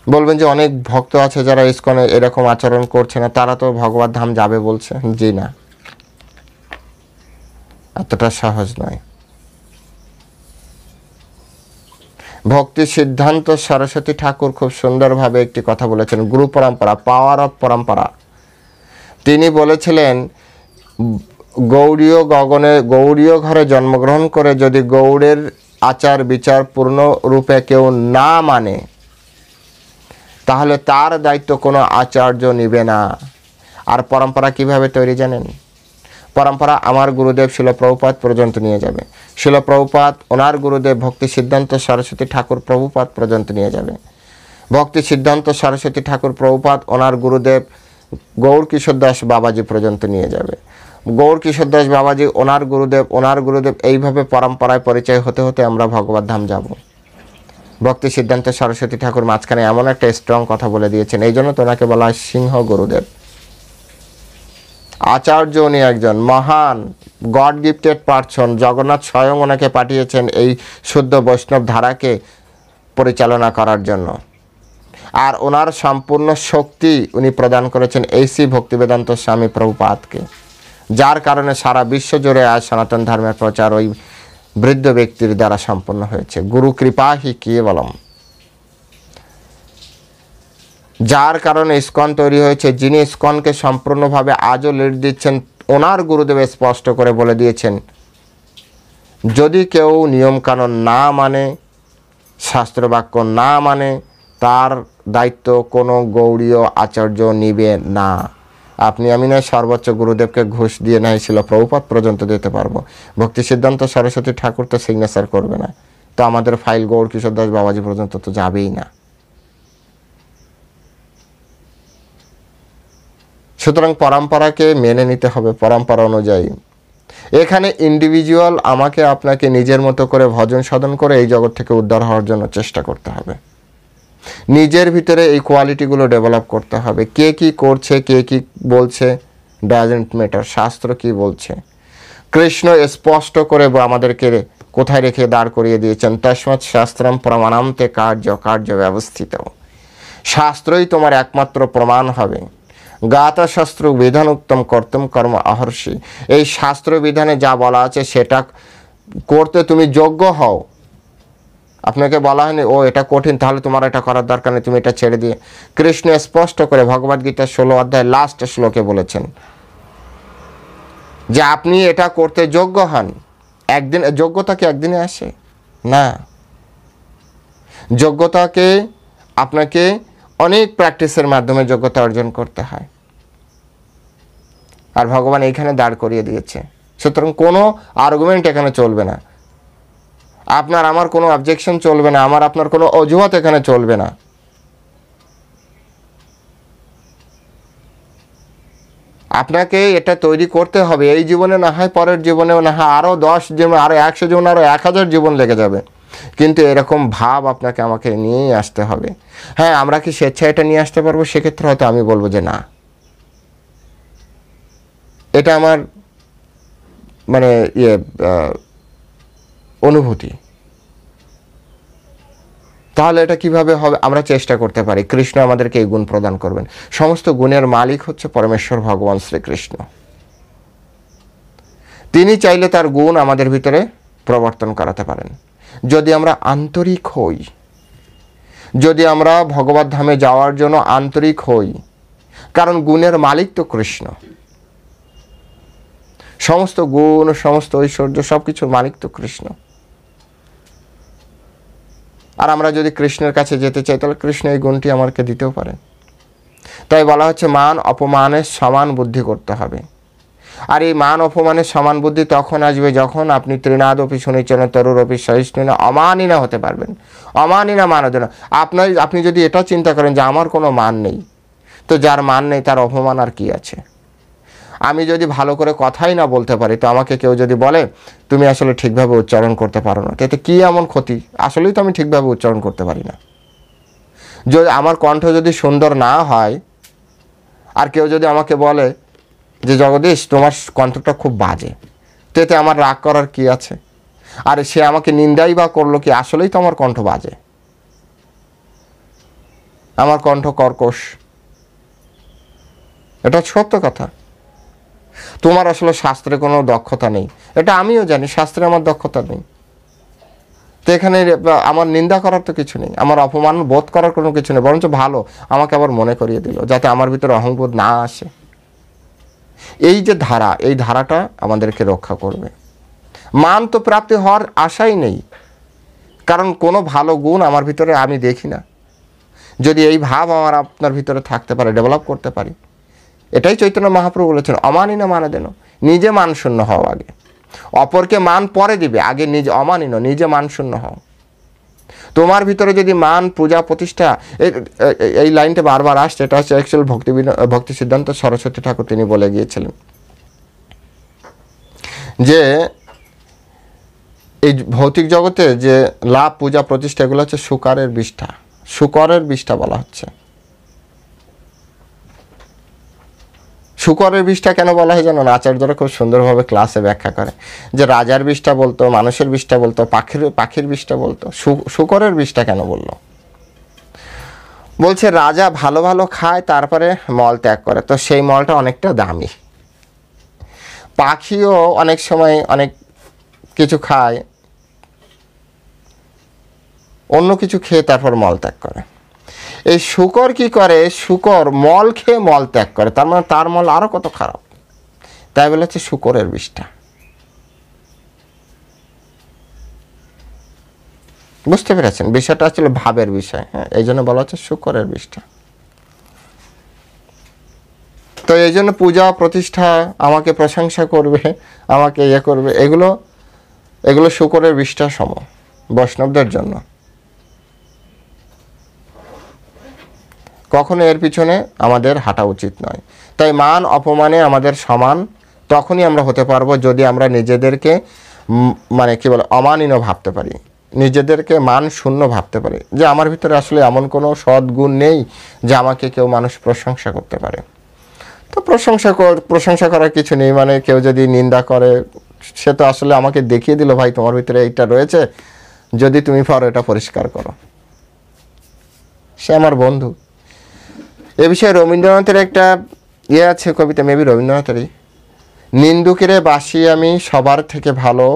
বলবেন যে অনেক ভক্ত আছে যারা ইসকনে এরকম আচরণ করছে না, তারা তো ভগবত ধাম যাবে বলছে। জি না, অতটা সহজ নয়। ভক্তি সিদ্ধান্ত সরস্বতী ঠাকুর খুব সুন্দরভাবে একটি কথা বলেছেন, গুরু পরম্পরা, পাওয়ার অফ পরম্পরা। তিনি বলেছিলেন গৌড়ীয় গগনে, গৌড়ীয় ঘরে জন্মগ্রহণ করে যদি গৌড়ের আচার বিচার পূর্ণরূপে কেউ না মানে, তাহলে তার দায়িত্ব কোনো আচার্য নিবে না। আর পরম্পরা কিভাবে তৈরি জানেন? পরম্পরা আমার গুরুদেব শিল প্রভুপাদ পর্যন্ত নিয়ে যাবে। শিল প্রভুপাদ ওনার গুরুদেব ভক্তি সিদ্ধান্ত সরস্বতী ঠাকুর প্রভুপাদ পর্যন্ত নিয়ে যাবে। ভক্তি সিদ্ধান্ত সরস্বতী ঠাকুর প্রভুপাদ ওনার গুরুদেব গৌর কিশোর দাস বাবাজি পর্যন্ত নিয়ে যাবে। গৌর কিশোর দাস বাবাজি ওনার গুরুদেব, এইভাবে পরম্পরায় পরিচয় হতে হতে আমরা ভগবত ধাম যাব। ভক্তি সিদ্ধান্ত সরস্বতী ঠাকুর মাঝখানে এমন একটা স্ট্রং কথা বলে দিয়েছেন, এই জন্য তো ওনাকে বলা হয় সিংহ গুরুদেব। আচার্য উনি একজন মহান গড গিফটেড পার্সন। জগন্নাথ স্বয়ং ওনাকে পাঠিয়েছেন এই শুদ্ধ বৈষ্ণব ধারাকে পরিচালনা করার জন্য। আর ওনার সম্পূর্ণ শক্তি উনি প্রদান করেছেন এই শ্রী ভক্তিবেদান্ত স্বামী প্রভুপাদকে, যার কারণে সারা বিশ্ব জুড়ে আজ সনাতন ধর্মের প্রচার ওই বৃদ্ধ ব্যক্তির দ্বারা সম্পন্ন হয়েছে। গুরু কৃপা হি কেবলম। যার কারণে ইস্কন তৈরি হয়েছে। যিনি ইস্কনকে সম্পূর্ণভাবে আজও লিড দিচ্ছেন, ওনার গুরুদেব স্পষ্ট করে বলে দিয়েছেন, যদি কেউ নিয়মকানুন না মানে, শাস্ত্রবাক্য না মানে, তার দায়িত্ব কোনো গৌড়ীয় আচার্য নিবে না। আপনি আমি নয়, সর্বোচ্চ গুরুদেবকে ঘুষ দিয়ে নাই ছিল প্রভুপাদ পর্যন্ত দিতে পারবো, ভক্তি সিদ্ধান্ত সরস্বতী ঠাকুর তো সিগনেচার করবে না, তো আমাদের ফাইল গৌর কিশোর দাস বাবাজি পর্যন্ত তো যাবেই না। সুতরাং পরম্পরাকে মেনে নিতে হবে, পরম্পরা অনুযায়ী। এখানে ইন্ডিভিজুয়াল আমাকে আপনাকে নিজের মতো করে ভজন সাধন করে এই জগৎ থেকে উদ্ধার হওয়ার জন্য চেষ্টা করতে হবে। নিজের ভিতরে এই কোয়ালিটিগুলো ডেভেলপ করতে হবে। কে কি করছে, কে কি বলছে, ডাজেন্ট ম্যাটার। শাস্ত্র কি বলছে, কৃষ্ণ স্পষ্ট করে আমাদেরকে কোথায় রেখে দাঁড় করিয়ে দিয়েছেন, তস্মাৎ শাস্ত্রম প্রমাণান্তে কার্য ব্যবস্থিত। শাস্ত্রই তোমার একমাত্র প্রমাণ হবে। গাতা শাস্ত্র বিধান উত্তম কর্তম কর্ম অহর্ষি। এই শাস্ত্র বিধানে যা বলা আছে সেটা করতে তুমি যোগ্য হও। আপনাকে বলা হয়নি ও এটা কঠিন, তাহলে তোমার এটা করার দরকার নেই, তুমি এটা ছেড়ে দিয়ে। কৃষ্ণ স্পষ্ট করে ভগবদ্গীতার 16 অধ্যায় লাস্ট শ্লোকে বলেছেন যে আপনি এটা করতে যোগ্য হন। একদিন যোগ্যতা কি একদিনে আসে না, যোগ্যতাকে আপনাকে অনেক প্র্যাকটিসের মাধ্যমে যোগ্যতা অর্জন করতে হয়। আর ভগবান এইখানে দাঁড় করিয়ে দিয়েছে। সুতরাং কোনো আর্গুমেন্ট এখানে চলবে না, আপনার আমার কোনো অবজেকশন চলবে না, আমার আপনার কোনো অজুহাত এখানে চলবে না। আপনাকে এটা তৈরি করতে হবে। এই জীবনে না হয়, পরের জীবনেও না হয়, আরও 10 জীবন, আরও 100 জীবন, আরও 1000 জীবন লেগে যাবে, কিন্তু এরকম ভাব আপনাকে আমাকে নিয়েই আসতে হবে। হ্যাঁ, আমরা কি স্বেচ্ছায় এটা নিয়ে আসতে পারবো? সেক্ষেত্রে হয়তো আমি বলবো যে না, এটা আমার মানে অনুভূতি। তাহলে এটা কিভাবে হবে? আমরা চেষ্টা করতে পারি। কৃষ্ণ আমাদেরকে এই গুণ প্রদান করবেন। সমস্ত গুণের মালিক হচ্ছে পরমেশ্বর ভগবান শ্রীকৃষ্ণ। তিনি চাইলে তার গুণ আমাদের ভিতরে প্রবর্তন করাতে পারেন, যদি আমরা আন্তরিক হই, যদি আমরা ভগবত ধামে যাওয়ার জন্য আন্তরিক হই। কারণ গুণের মালিক তো কৃষ্ণ। সমস্ত গুণ, সমস্ত ঐশ্বর্য, সবকিছুর মালিক তো কৃষ্ণ। আর আমরা যদি কৃষ্ণের কাছে যেতে চাই, তাহলে কৃষ্ণ এই গুণটি আমাকে দিতেও পারে। তাই বলা হচ্ছে মান অপমানের সমান বুদ্ধি করতে হবে। আর এই মান অপমানের সমান বুদ্ধি তখন আসবে যখন আপনি তৃণাদপি শুনিচন তরুরপি সহিষ্ণুনা অমানিনা হতে পারবেন। অমানিনা মানদনা। আপনি যদি এটা চিন্তা করেন যে আমার কোনো মান নেই, তো যার মান নেই তার অপমান আর কি আছে? আমি যদি ভালো করে কথাই না বলতে পারি, তো আমাকে কেউ যদি বলে তুমি আসলে ঠিকভাবে উচ্চারণ করতে পারো না, এতে কি এমন ক্ষতি? আসলেই তো আমি ঠিকভাবে উচ্চারণ করতে পারি না। যদি আমার কণ্ঠ যদি সুন্দর না হয়, আর কেউ যদি আমাকে বলে যে জগদীশ তোমার কণ্ঠটা খুব বাজে, তো এতে আমার রাগ করার কি আছে? আর সে আমাকে নিন্দাই বা করলো কি, আসলেই তো আমার কণ্ঠ বাজে, আমার কণ্ঠ কর্কশ, এটা সত্য কথা। তোমার আসলে শাস্ত্রে কোনো দক্ষতা নেই, এটা আমিও জানি, শাস্ত্রে আমার দক্ষতা নেই। তো এখানে আমার নিন্দা করার তো কিছু নেই, আমার অপমান বোধ করার কোনো কিছু নেই, বরঞ্চ ভালো আমাকে আবার মনে করিয়ে দিল, যাতে আমার ভিতরে অহংবোধ না আসে। এই যে ধারা, এই ধারাটা আমাদেরকে রক্ষা করবে। মান তো প্রাপ্তি হওয়ার আশাই নেই, কারণ কোনো ভালো গুণ আমার ভিতরে আমি দেখি না। যদি এই ভাব আমার আপনার ভিতরে থাকতে পারে, ডেভেলপ করতে পারি, এটাই চৈতন্য মহাপ্রভু বলেছেন, অমানি না মানে দেন, নিজে মান শূন্য হও আগে, অপরকে মান পরে দিবে, আগে নিজে অমানি না, নিজে মান শূন্য হও। তোমার ভিতরে যদি মান, পূজা, প্রতিষ্ঠা, এই লাইনটা বারবার আসছে, এটা হচ্ছে অ্যাকচুয়াল ভক্তি সিদ্ধান্ত সরস্বতী ঠাকুর তিনি বলে গিয়েছিলেন যে এই ভৌতিক জগতে যে লাভ, পূজা, প্রতিষ্ঠা, এগুলো হচ্ছে শুকরের বিষ্ঠা, শুকরের বিষ্ঠা বলা হচ্ছে। শুকরের বিষ্ঠা কেন বলা হয় জানো না? আচার্যরা খুব সুন্দরভাবে ক্লাসে ব্যাখ্যা করে যে রাজার বিষ্ঠা বলতো, মানুষের বিষ্ঠা বলতো, পাখির বিষ্ঠা বলতো, শুকরের বিষ্ঠা কেন বললো? বলছে রাজা ভালো ভালো খায়, তারপরে মল ত্যাগ করে, তো সেই মলটা অনেকটা দামি। পাখিও অনেক সময় অনেক কিছু খায়, অন্য কিছু খেয়ে তারপর মল ত্যাগ করে। এই শুকর কি করে? শুকর মল খেয়ে মল ত্যাগ করে, তার মানে তার মল আরো কত খারাপ। তাই বলে হচ্ছে শুকরের বিষ্ঠা। বুঝতে পেরেছেন? বিষয়টা আসলে ভাবের বিষয়, হ্যাঁ, এই জন্য বলা হচ্ছে শুকরের বিষ্ঠা। তো এই জন্য পূজা, প্রতিষ্ঠা, আমাকে প্রশংসা করবে, আমাকে ইয়ে করবে, এগুলো শুকরের বিষ্ঠা সম বৈষ্ণবদের জন্য। কখনো এর পিছনে আমাদের হাঁটা উচিত নয়। তাই মান অপমানে আমাদের সমান তখনই আমরা হতে পারবো যদি আমরা নিজেদেরকে মানে কি বলে অমানিন ভাবতে পারি, নিজেদেরকে মান শূন্য ভাবতে পারি, যে আমার ভিতরে আসলে এমন কোনো সদ্গুণ নেই যে আমাকে কেউ মানুষ প্রশংসা করতে পারে। তো প্রশংসা করার কিছু নেই, মানে কেউ যদি নিন্দা করে সে তো আসলে আমাকে দেখিয়ে দিল, ভাই তোমার ভিতরে এইটা রয়েছে, যদি তুমি পারো এটা পরিষ্কার করো। সে আমার বন্ধু। এ বিষয়ে রবীন্দ্রনাথের একটা ইয়ে আছে কবিতা, মেবি রবীন্দ্রনাথেরই, নিন্দুকেরে বাসি আমি সবার থেকে ভালো,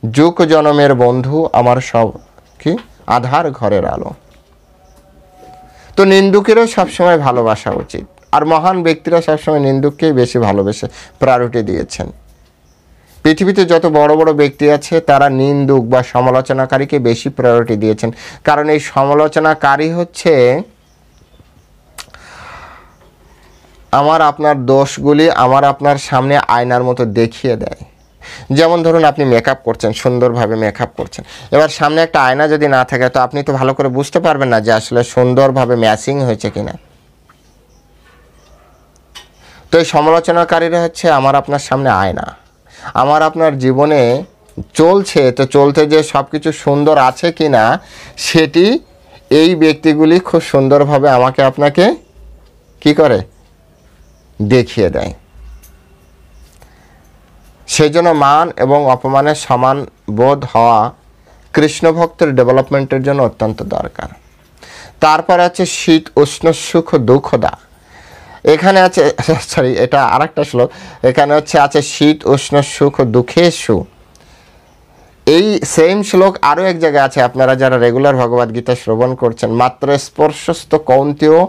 যুগ জনমের বন্ধু আমার সব কি আধার ঘরের আলো। তো নিন্দুকেরও সবসময় ভালোবাসা উচিত, আর মহান ব্যক্তিরা সবসময় নিন্দুককেই বেশি ভালোবেসে প্রায়োরিটি দিয়েছেন। পৃথিবীতে যত বড় বড় ব্যক্তি আছে তারা নিন্দুক বা সমালোচনাকারীকে বেশি প্রায়োরিটি দিয়েছেন, কারণ এই সমালোচনাকারী হচ্ছে আমার আপনার দোষগুলি আমার আপনার সামনে আয়নার মতো দেখিয়ে দেয়। যেমন ধরুন আপনি মেকআপ করছেন, সুন্দরভাবে মেকআপ করছেন, এবার সামনে একটা আয়না যদি না থাকে তো আপনি তো ভালো করে বুঝতে পারবেন না যে আসলে সুন্দরভাবে ম্যাচিং হয়েছে কিনা। তো এই সমালোচনাকারীরা হচ্ছে আমার আপনার সামনে আয়না। আমার আপনার জীবনে চলছে, তো চলতে যে সব কিছু সুন্দর আছে কিনা সেটি এই ব্যক্তিগুলি খুব সুন্দরভাবে আমাকে আপনাকে কি করে দেখিয়ে দেয়। সেই জন্য মান এবং অপমানের সমান বোধ হওয়া কৃষ্ণ ভক্তের ডেভেলপমেন্টের জন্য অত্যন্ত দরকার। তারপর আছে শীত উষ্ণ সুখ দুঃখদা। এখানে আছে সরি এটা আরেকটা শ্লোক, এখানে আছে শীত উষ্ণ সুখ দুঃখেষু। এই সেম শ্লোক আরও এক জায়গায় আছে, আপনারা যারা রেগুলার ভগবদ গীতা শ্রবণ করছেন, মাত্র স্পর্শস্থ কৌন্তেয়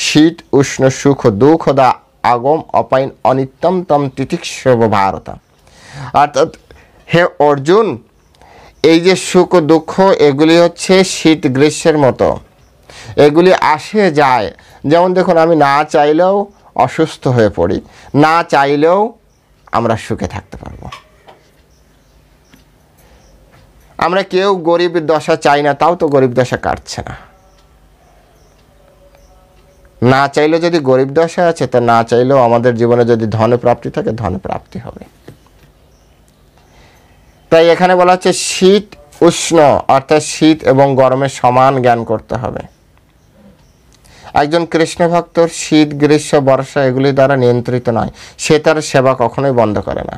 শীত উষ্ণ সুখ দুঃখদা আগম অপাইন অনিত্যম তম তিতিক্ষব ভারতা। অর্থাৎ হে অর্জুন, এই যে সুখ দুঃখ এগুলি হচ্ছে শীত গ্রীষ্মের মতো, এগুলি আসে যায়। যেমন দেখুন, আমি না চাইলেও অসুস্থ হয়ে পড়ি, না চাইলেও আমরা সুখে থাকতে পারবো। আমরা কেউ গরিব দশা চাই না, তাও তো গরিব দশা কাটছে না। না চাইলে যদি গরিব দশা আছে, তা না চাইলেও আমাদের জীবনে যদি ধন প্রাপ্তি থাকে, ধন প্রাপ্তি হবে। তাই এখানে বলা হচ্ছে শীত উষ্ণ, অর্থাৎ শীত এবং গরমের সমান জ্ঞান করতে হবে। একজন কৃষ্ণ ভক্তর শীত গ্রীষ্ম বর্ষা এগুলি দ্বারা নিয়ন্ত্রিত নয়, সে তার সেবা কখনোই বন্ধ করে না।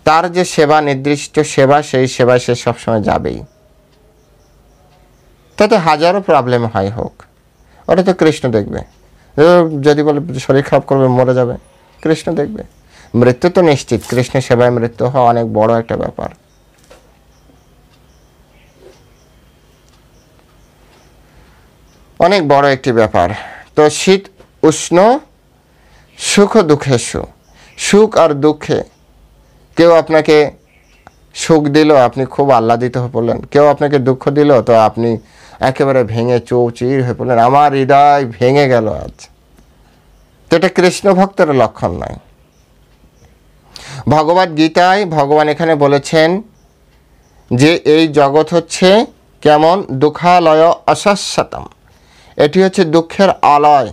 তার যে সেবা, নির্দিষ্ট সেবা, সেই সেবায় সে সবসময় যাবেই, তাতে হাজারো প্রবলেম হয় হোক, ওটা তো কৃষ্ণ দেখবে। যদি বলে শরীর খারাপ করবে, মরে যাবে, কৃষ্ণ দেখবে। মৃত্যু তো নিশ্চিত, কৃষ্ণের সেবায় মৃত্যু হওয়া অনেক বড় একটা ব্যাপার। অনেক বড় একটি ব্যাপার। তো শীত উষ্ণ, সুখ ও দুঃখে সুখ আর দুঃখে কেউ আপনাকে সুখ দিল, আপনি খুব আহ্লাদিত হয়ে পড়লেন। কেউ আপনাকে দুঃখ দিল, তো আপনি একেবারে ভেঙে চৌচির হয়ে পড়লেন, আমার হৃদয় ভেঙে গেল আজ। তো এটা কৃষ্ণ ভক্তের লক্ষণ নয়। ভগবদ গীতায় ভগবান এখানে বলেছেন যে এই জগৎ হচ্ছে কেমন, দুঃখালয় অশাশ্বতম, এটি হচ্ছে দুঃখের আলয়।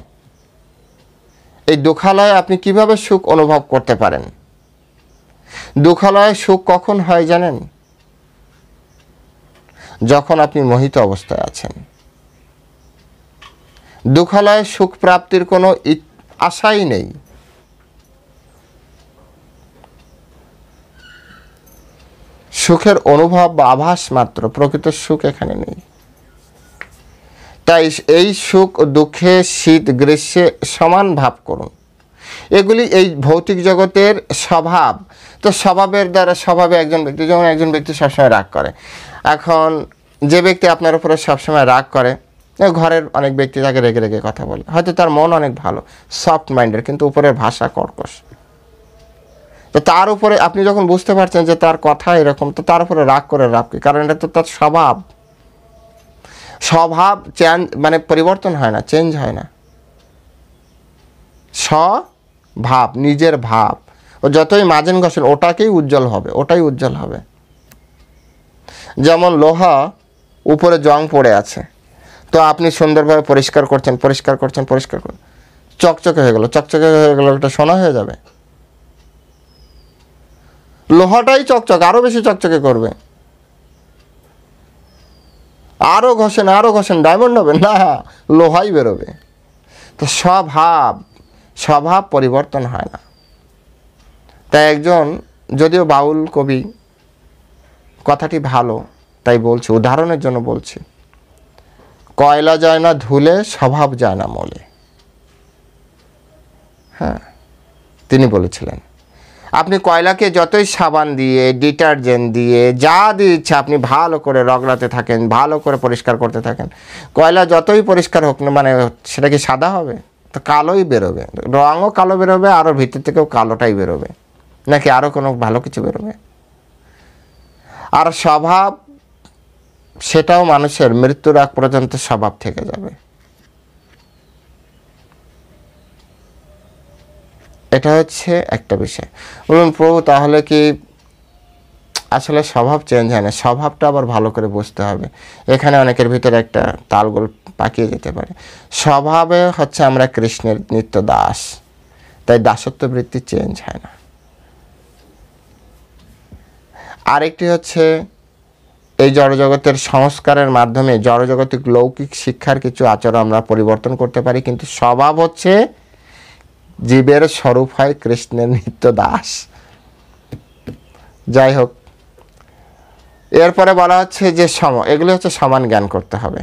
এই দুঃখালয়ে আপনি কিভাবে সুখ অনুভব করতে পারেন? দুঃখালয়ে সুখ কখন হয় জানেন? যখন আপনি মোহিত অবস্থায় আছেন। দুঃখালয়ে সুখ প্রাপ্তির কোনো আশাই নেই। সুখের অনুভব বা আভাস মাত্র, প্রকৃত সুখ এখানে নেই। তাই এই সুখ ও দুঃখে, শীত গ্রীষ্মে সমান ভাব করুন। এগুলি এই ভৌতিক জগতের স্বভাব। তো স্বভাবের দ্বারা, স্বভাবে একজন ব্যক্তি, যেমন একজন ব্যক্তি সবসময় রাগ করে, এখন যে ব্যক্তি আপনার উপরে সবসময় রাগ করে, ঘরের অনেক ব্যক্তি তাকে রেগে রেগে কথা বলে, হয়তো তার মন অনেক ভালো, সফট মাইন্ডের, কিন্তু উপরের ভাষা কর্কশ। তো তার উপরে আপনি যখন বুঝতে পারছেন যে তার কথা এরকম, তো তার উপরে রাগ করে লাভ কি? কারণ এটা তো তার স্বভাব। স্বভাব চেঞ্জ মানে পরিবর্তন হয় না, চেঞ্জ হয় না। স্বভাব, নিজের ভাব, ও যতই মাজেন ঘষেন ওটাকেই উজ্জ্বল হবে, ওটাই উজ্জ্বল হবে। যেমন লোহা উপরে জং পড়ে আছে, তো আপনি সুন্দরভাবে পরিষ্কার করছেন, চকচকে হয়ে গেল, এটা সোনা হয়ে যাবে? লোহাটাই চকচকে, আরো বেশি চকচকে করবে। আরো ঘষেন ডায়মন্ড হবে না, লোহাই বেরোবে। তো স্বভাব পরিবর্তন হয় না। তাই একজন, যদিও বাউল কবি, কথাটি ভালো তাই বলছি, উদাহরণের জন্য বলছি, কয়লা যায় না ধুলে, স্বভাব যায় না মলে। হ্যাঁ, তিনি বলেছিলেন আপনি কয়লাকে যতই সাবান দিয়ে, ডিটারজেন্ট দিয়ে, যা দিয়ে ইচ্ছা আপনি ভালো করে রগড়াতে থাকেন, ভালো করে পরিষ্কার করতে থাকেন, কয়লা যতই পরিষ্কার হোক না, মানে সেটা কি সাদা হবে? তো কালোই বেরোবে, রঙও কালো বেরোবে, আরও ভিতর থেকেও কালোটাই বেরোবে, নাকি আরও কোনো ভালো কিছু বেরোবে? আর স্বভাব, সেটাও মানুষের মৃত্যুর আগ পর্যন্ত স্বভাব থেকে যাবে। এটা হচ্ছে একটা বিষয়। বলুন প্রভু, তাহলে কি আসলে স্বভাব চেঞ্জ হয় না? স্বভাবটা আবার ভালো করে বুঝতে হবে। এখানে অনেকের ভিতরে একটা তালগোল পাকিয়ে যেতে পারে। স্বভাবে হচ্ছে আমরা কৃষ্ণের নিত্য দাস, তাই দাসত্ব বৃত্তি চেঞ্জ হয় না। আরেকটি হচ্ছে এই জড়জগতের সংস্কারের মাধ্যমে জড়জগতিক লৌকিক শিক্ষার কিছু আচরণ আমরা পরিবর্তন করতে পারি, কিন্তু স্বভাব হচ্ছে জীবের স্বরূপ হয় কৃষ্ণের নিত্য দাস। যাই হোক, এরপরে বলা হচ্ছে যে এগুলি হচ্ছে সমান জ্ঞান করতে হবে,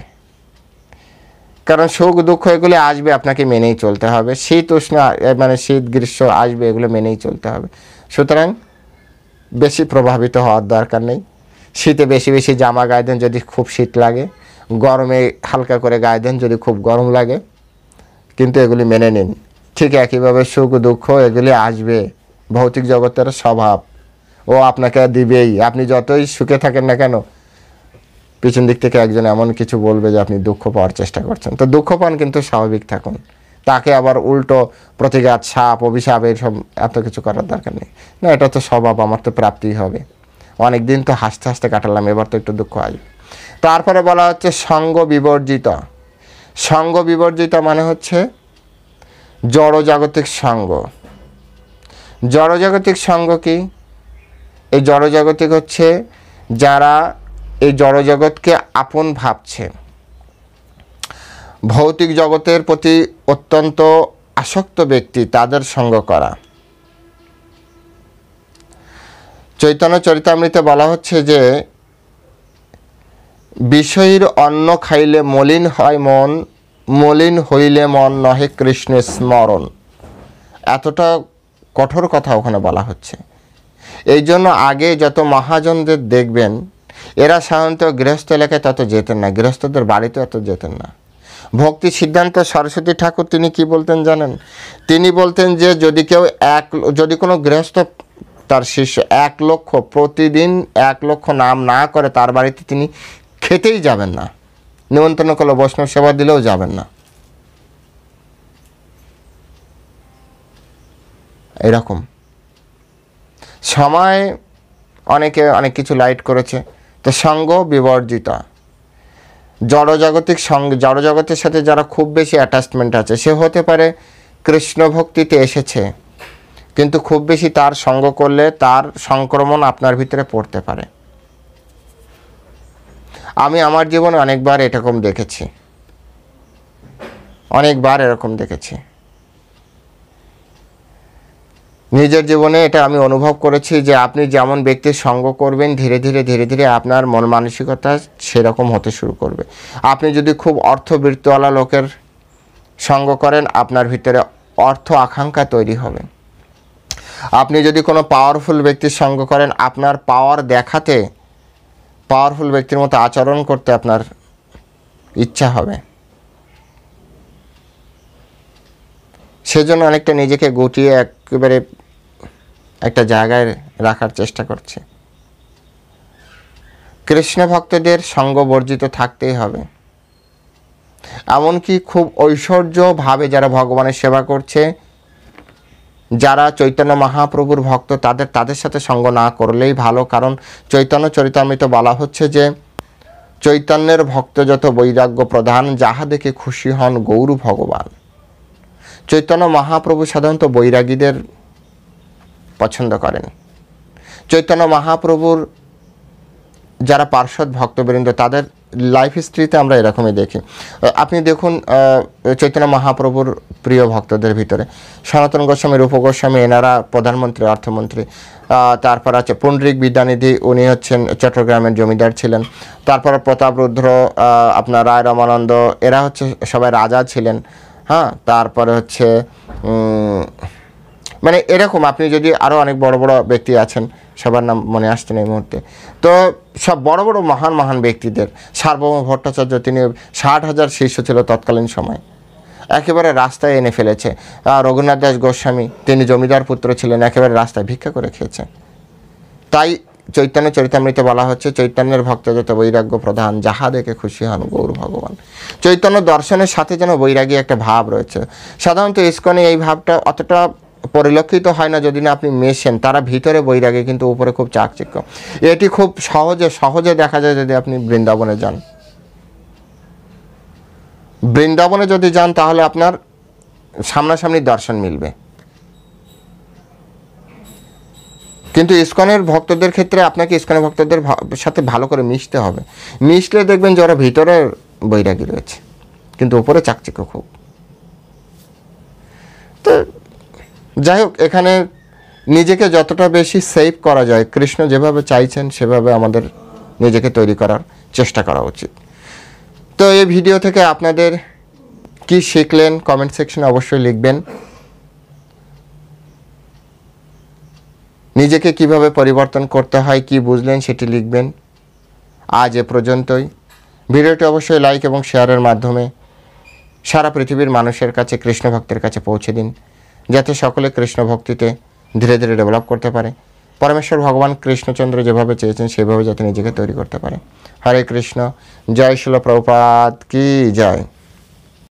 কারণ সুখ দুঃখ এগুলি আসবে, আপনাকে মেনেই চলতে হবে। শীত উষ্ণ মানে শীত গ্রীষ্ম আসবে, এগুলো মেনেই চলতে হবে। সুতরাং বেশি প্রভাবিত হওয়ার দরকার নেই। শীতে বেশি বেশি জামা গায়ে দেন যদি খুব শীত লাগে, গরমে হালকা করে গায়ে দেন যদি খুব গরম লাগে, কিন্তু এগুলি মেনে নিন। ঠিক একইভাবে সুখ দুঃখ এগুলি আসবে, ভৌতিক জগতের স্বভাব, ও আপনাকে দিবেই। আপনি যতই সুখে থাকেন না কেন, পিছন দিক থেকে একজন এমন কিছু বলবে যে আপনি দুঃখ পাওয়ার চেষ্টা করছেন। তো দুঃখ পান, কিন্তু স্বাভাবিক থাকুন, তাকে আবার উল্টো প্রতিঘাত, সাপ অভিশাপ এইসব এত কিছু করার দরকার নেই। না, এটা তো স্বভাব, আমার তো প্রাপ্তিই হবে। অনেক দিন তো হাসতে হাসতে কাটালাম, এবার তো একটু দুঃখ আসবে। তারপরে বলা হচ্ছে সঙ্গ বিবর্জিত। সঙ্গ বিবর্জিত মানে হচ্ছে জড়জাগতিক সঙ্গ। জড়জাগতিক সঙ্গ কি? এই জড়জাগতিক হচ্ছে যারা এই জড়জগৎকে আপন ভাবছে, ভৌতিক জগতের প্রতি অত্যন্ত আসক্ত ব্যক্তি, তাদের সঙ্গ করা। চৈতন্য চরিতামৃতে বলা হচ্ছে যে বিষয়ীর অন্ন খাইলে মলিন হয় মন, মলিন হইলে মন নহে কৃষ্ণের স্মরণ। এতটা কঠোর কথা ওখানে বলা হচ্ছে। এই জন্য আগে যত মহাজনদের দেখবেন এরা সাধারণত গৃহস্থ এলাকায় তত যেতেন না, গৃহস্থদের বাড়িতে অত যেতেন না। ভক্তি সিদ্ধান্ত সরস্বতী ঠাকুর তিনি কি বলতেন জানেন? তিনি বলতেন যে যদি কোনো গৃহস্থ তার শিষ্য 1 লক্ষ প্রতিদিন 1 লক্ষ নাম না করে তার বাড়িতে তিনি খেতেই যাবেন না, নিমন্ত্রণ করলে বৈষ্ণব সেবা দিলেও যাবেন না। এরকম সময় অনেকে অনেক কিছু লাইট করেছে, তো সঙ্গ বিবর্জিতা। জড়জগতের সাথে যারা খুব বেশি অ্যাটাচমেন্ট আছে, সে হতে পারে কৃষ্ণ ভক্তিতে এসেছে, কিন্তু খুব বেশি তার সঙ্গ করলে তার সংক্রমণ আপনার ভিতরে পড়তে পারে। আমি আমার জীবনে অনেকবার এরকম দেখেছি। নিজের জীবনে এটা আমি অনুভব করেছি যে আপনি যেমন ব্যক্তির সঙ্গ করবেন ধীরে ধীরে আপনার মন মানসিকতা সেরকম হতে শুরু করবে। আপনি যদি খুব অর্থবৃত্তওয়ালা লোকের সঙ্গ করেন আপনার ভিতরে অর্থ আকাঙ্ক্ষা তৈরি হবে। আপনি যদি কোনো পাওয়ারফুল ব্যক্তির সঙ্গ করেন আপনার পাওয়ার দেখাতে, পাওয়ারফুল ব্যক্তির মতো আচরণ করতে আপনার ইচ্ছা হবে। সেজন্য অনেকটা নিজেকে গুটিয়ে একেবারে একটা জায়গায় রাখার চেষ্টা করছে। কৃষ্ণ ভক্তদের সঙ্গ বর্জিত থাকতেই হবে। এমনকি খুব ঐশ্বর্যভাবে যারা ভগবানের সেবা করছে, যারা চৈতন্য মহাপ্রভুর ভক্ত, তাদের সাথে সঙ্গ না করলেই ভালো। কারণ চৈতন্য চরিতামৃত বলা হচ্ছে যে চৈতন্যের ভক্ত যত বৈরাগ্য প্রধান, যাহা দেখে খুশি হন গৌর ভগবান। চৈতন্য মহাপ্রভু সাধারণত বৈরাগীদের পছন্দ করেন। চৈতন্য মহাপ্রভুর যারা পার্ষদ ভক্তবৃন্দ তাদের লাইফ হিস্ট্রিতে আমরা এরকমই দেখি। আপনি দেখুন চৈতন্য মহাপ্রভুর প্রিয় ভক্তদের ভিতরে সনাতন গোস্বামী, রূপ গোস্বামী, এনারা প্রধানমন্ত্রী, অর্থমন্ত্রী। তারপর আছে পুণ্ডরিক বিদ্যানিধি, উনি হচ্ছেন চট্টগ্রামের জমিদার ছিলেন। তারপর প্রতাপ রুদ্র, আপনার রায় রামানন্দ, এরা হচ্ছে সবাই রাজা ছিলেন। হ্যাঁ, তারপরে হচ্ছে মানে এরকম আপনি যদি আরও অনেক বড় বড় ব্যক্তি আছেন, সবার নাম মনে আসছে না এই মুহূর্তে। তো সব বড় বড় মহান ব্যক্তিদের, সার্বভৌম ভট্টাচার্য, তিনি 60,000 শিষ্য ছিল তৎকালীন সময়, একেবারে রাস্তায় এনে ফেলেছে। রঘুনাথ দাস গোস্বামী, তিনি জমিদার পুত্র ছিলেন, একেবারে রাস্তায় ভিক্ষা করে খেয়েছে। তাই চৈতন্য চরিতামৃতে বলা হচ্ছে চৈতন্যের ভক্ত যত বৈরাগ্য প্রধান, যাহা দেখে খুশি হন গৌর ভগবান। চৈতন্য দর্শনের সাথে যেন বৈরাগী একটা ভাব রয়েছে। সাধারণত ইস্কনে এই ভাবটা অতটা পরিলক্ষিত হয় না যদি না আপনি মেশেন। তারা ভিতরে বৈরাগী কিন্তু উপরে খুব চাকচিক্য। এটি খুব সহজে দেখা যায় যদি আপনি বৃন্দাবনে যান। বৃন্দাবনে যদি যান তাহলে আপনার সামনাসামনি দর্শন মিলবে। কিন্তু ইস্কনের ভক্তদের ক্ষেত্রে আপনাকে ইস্কনের ভক্তদের সাথে ভালো করে মিশতে হবে। মিশলে দেখবেন যে ওরা ভিতরে বৈরাগী রয়েছে কিন্তু উপরে চাকচিক্য খুব। তো যাই হোক, এখানে নিজেকে যতটা বেশি সেভ করা যায়, কৃষ্ণ যেভাবে চাইছেন সেভাবে আমাদের নিজেকে তৈরি করার চেষ্টা করা উচিত। তো এই ভিডিও থেকে আপনাদের কি শিখলেন কমেন্ট সেকশনে অবশ্যই লিখবেন। নিজেকে কিভাবে পরিবর্তন করতে হয় কি বুঝলেন সেটি লিখবেন। আজ এ পর্যন্তই। ভিডিওটি অবশ্যই লাইক এবং শেয়ারের মাধ্যমে সারা পৃথিবীর মানুষের কাছে, কৃষ্ণ ভক্তের কাছে পৌঁছে দিন, যাতে সকলে কৃষ্ণ ভক্তিতে ধীরে ডেভেলপ করতে পারে। পরমেশ্বর ভগবান কৃষ্ণচন্দ্র যেভাবে চেয়েছেন সেভাবে যাতে নিজেকে তৈরি করতে পারে। হরে কৃষ্ণ। জয় শিল প্রভুপাদ কি জয়।